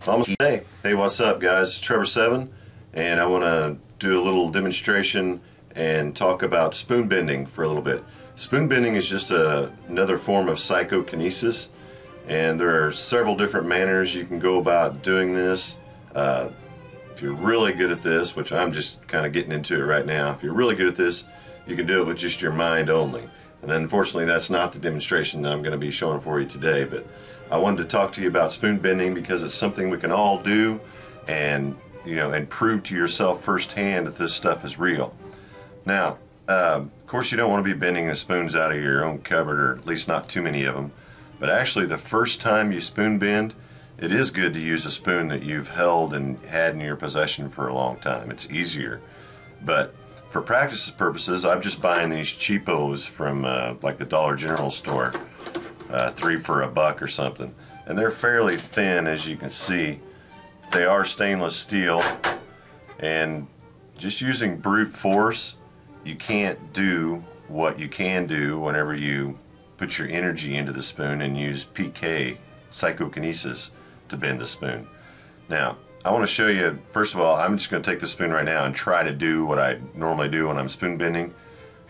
Almost day. Hey, what's up, guys? It's Trevor7, and I want to do a little demonstration and talk about spoon bending for a little bit. Spoon bending is just another form of psychokinesis, and there are several different manners you can go about doing this. If you're really good at this, which I'm just kind of getting into it right now, if you're really good at this, you can do it with just your mind only. And unfortunately, that's not the demonstration that I'm going to be showing for you today, but I wanted to talk to you about spoon bending because it's something we can all do, and and prove to yourself firsthand that this stuff is real. Now, of course, you don't want to be bending the spoons out of your own cupboard, or at least not too many of them. But actually, the first time you spoon bend, it is good to use a spoon that you've held and had in your possession for a long time. It's easier. But for practice purposes, I'm just buying these cheapos from like the Dollar General store, 3 for $1 or something. And they're fairly thin, as you can see. They are stainless steel, and just using brute force, you can't do what you can do whenever you put your energy into the spoon and use PK, psychokinesis, to bend the spoon. Now, I want to show you, first of all, I'm just going to take the spoon right now and try to do what I normally do when I'm spoon bending,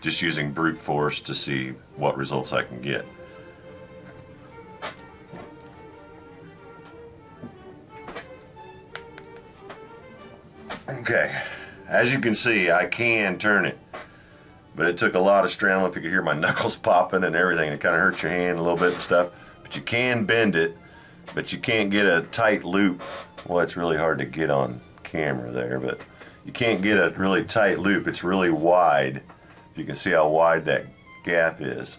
just using brute force to see what results I can get. Okay, as you can see, I can turn it, but it took a lot of strength. I don't know if you could hear my knuckles popping and everything. It kind of hurt your hand a little bit and stuff, but you can bend it, but you can't get a tight loop. Well, it's really hard to get on camera there, but you can't get a really tight loop. It's really wide. You can see how wide that gap is.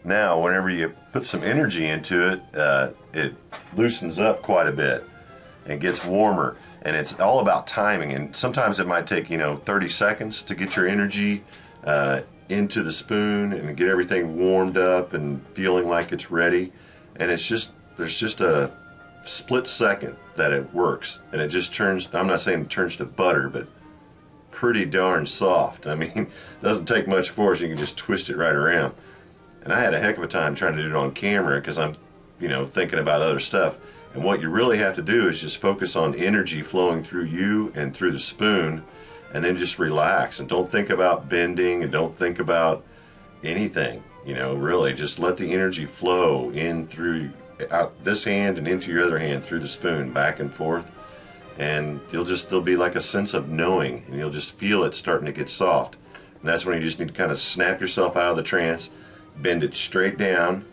Now, whenever you put some energy into it, it loosens up quite a bit and gets warmer. And it's all about timing, and sometimes it might take 30 seconds to get your energy into the spoon and get everything warmed up and feeling like it's ready. And it's just, there's just a split second that it works, and it just turns, I'm not saying it turns to butter, but pretty darn soft. I mean, it doesn't take much force. You can just twist it right around. And I had a heck of a time trying to do it on camera because I'm thinking about other stuff. And what you really have to do is just focus on energy flowing through you and through the spoon, and then just relax and don't think about bending and don't think about anything. Really just let the energy flow in through out this hand and into your other hand through the spoon, back and forth, and there'll be like a sense of knowing, and you'll just feel it starting to get soft. And that's when you just need to kind of snap yourself out of the trance, bend it straight down.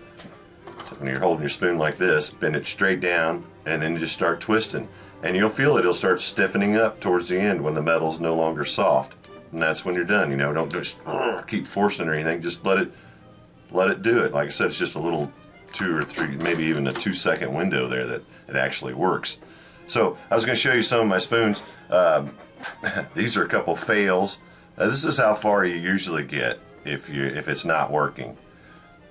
When you're holding your spoon like this, bend it straight down, and then you just start twisting. And you'll feel it, it'll start stiffening up towards the end when the metal's no longer soft. And that's when you're done. Don't just keep forcing or anything, just let it do it. Like I said, it's just a little 2 or 3, maybe even a 2-second window there that it actually works. So I was going to show you some of my spoons. These are a couple fails. This is how far you usually get if it's not working.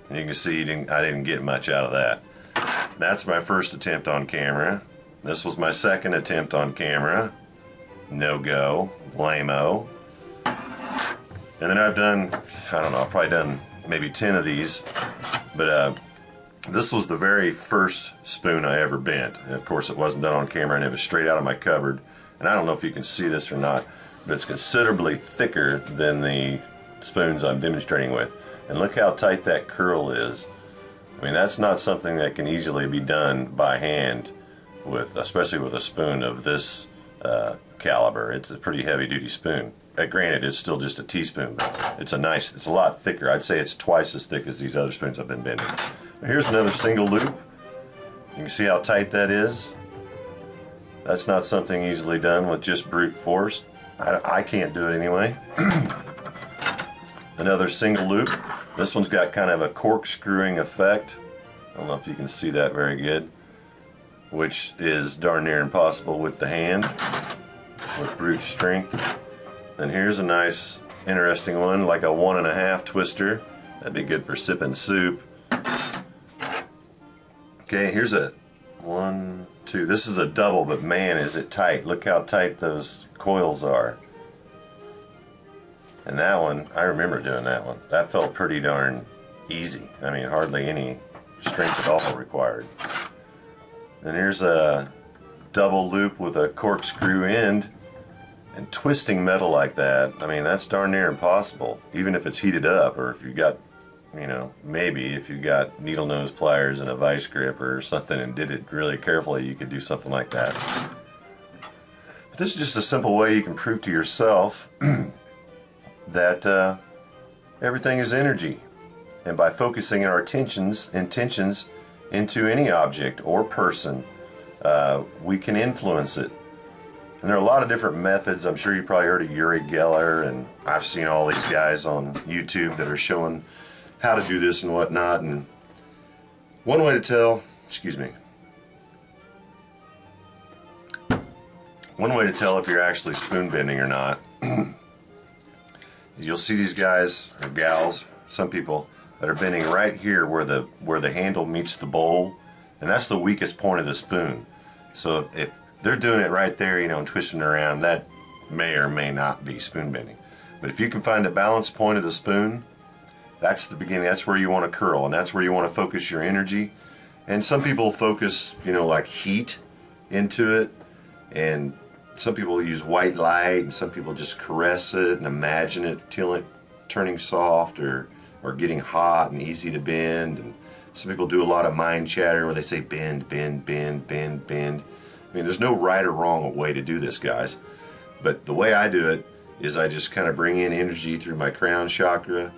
And you can see I didn't get much out of that. That's my first attempt on camera. This was my second attempt on camera. No go. Lame-o. And then I've done, I don't know, I've probably done maybe 10 of these. But this was the very first spoon I ever bent. And of course, it wasn't done on camera, and it was straight out of my cupboard. And I don't know if you can see this or not, but it's considerably thicker than the spoons I'm demonstrating with. And look how tight that curl is. I mean, that's not something that can easily be done by hand, especially with a spoon of this caliber. It's a pretty heavy-duty spoon. Granted, it's still just a teaspoon, but it's a lot thicker. I'd say it's twice as thick as these other spoons I've been bending. Here's another single loop. You can see how tight that is. That's not something easily done with just brute force. I can't do it anyway. Another single loop. This one's got kind of a corkscrewing effect. I don't know if you can see that very good, which is darn near impossible with the hand, with brute strength. And here's a nice, interesting one, like a 1.5 twister. That'd be good for sipping soup. Okay, here's a 1, 2. This is a double, but man, is it tight. Look how tight those coils are. And that one, I remember doing that one. That felt pretty darn easy. I mean, hardly any strength at all required. And here's a double loop with a corkscrew end. And twisting metal like that, I mean, that's darn near impossible, even if it's heated up, or if you got, you know, maybe if you got needle nose pliers and a vice grip or something and did it really carefully, you could do something like that. But this is just a simple way you can prove to yourself that everything is energy. And by focusing our intentions into any object or person, we can influence it. And there are a lot of different methods. I'm sure you probably heard of Uri Geller, and I've seen all these guys on YouTube that are showing how to do this and whatnot. And one way to tell, one way to tell if you're actually spoon bending or not, you'll see these guys or gals, some people, that are bending right here where the handle meets the bowl, and that's the weakest point of the spoon. So if they're doing it right there, you know, and twisting around, that may or may not be spoon bending. But if you can find the balance point of the spoon, that's the beginning. That's where you want to curl, and that's where you want to focus your energy. And some people focus, you know, like heat into it, and some people use white light, and some people just caress it and imagine it turning soft or getting hot and easy to bend. And some people do a lot of mind chatter where they say bend, bend, bend, bend, bend. I mean, there's no right or wrong way to do this, guys. But the way I do it is I just kind of bring in energy through my crown chakra,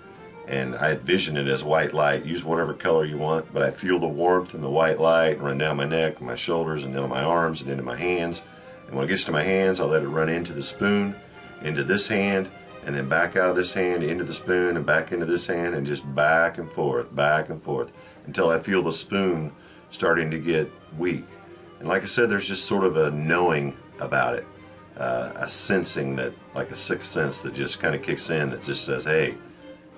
and I envision it as white light. Use whatever color you want, but I feel the warmth and the white light run down my neck, my shoulders, and down my arms and into my hands. And when it gets to my hands, I'll let it run into the spoon, into this hand, and then back out of this hand, into the spoon, and back into this hand, and just back and forth, until I feel the spoon starting to get weak. And like I said, there's just sort of a knowing about it, a sensing that, like a sixth sense that just kind of kicks in, that just says, hey,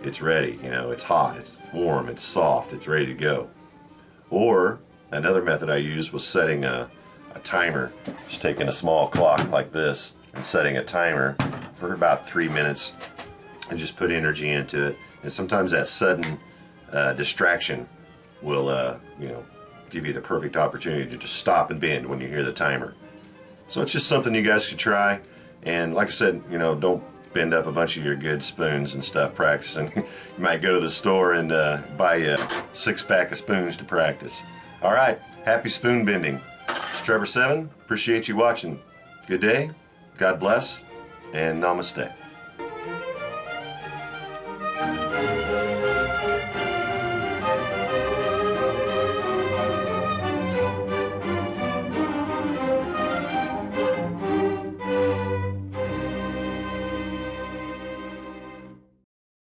it's ready, you know, it's hot, it's warm, it's soft, it's ready to go. Or another method I used was setting a timer, just taking a small clock like this and setting a timer for about 3 minutes and just put energy into it. And sometimes that sudden distraction will, you know, give you the perfect opportunity to just stop and bend when you hear the timer. So it's just something you guys could try. And like I said, you know, don't bend up a bunch of your good spoons and stuff practicing. You might go to the store and buy a 6-pack of spoons to practice. All right, happy spoon bending. It's Trevor 7. Appreciate you watching. Good day, God bless, and namaste.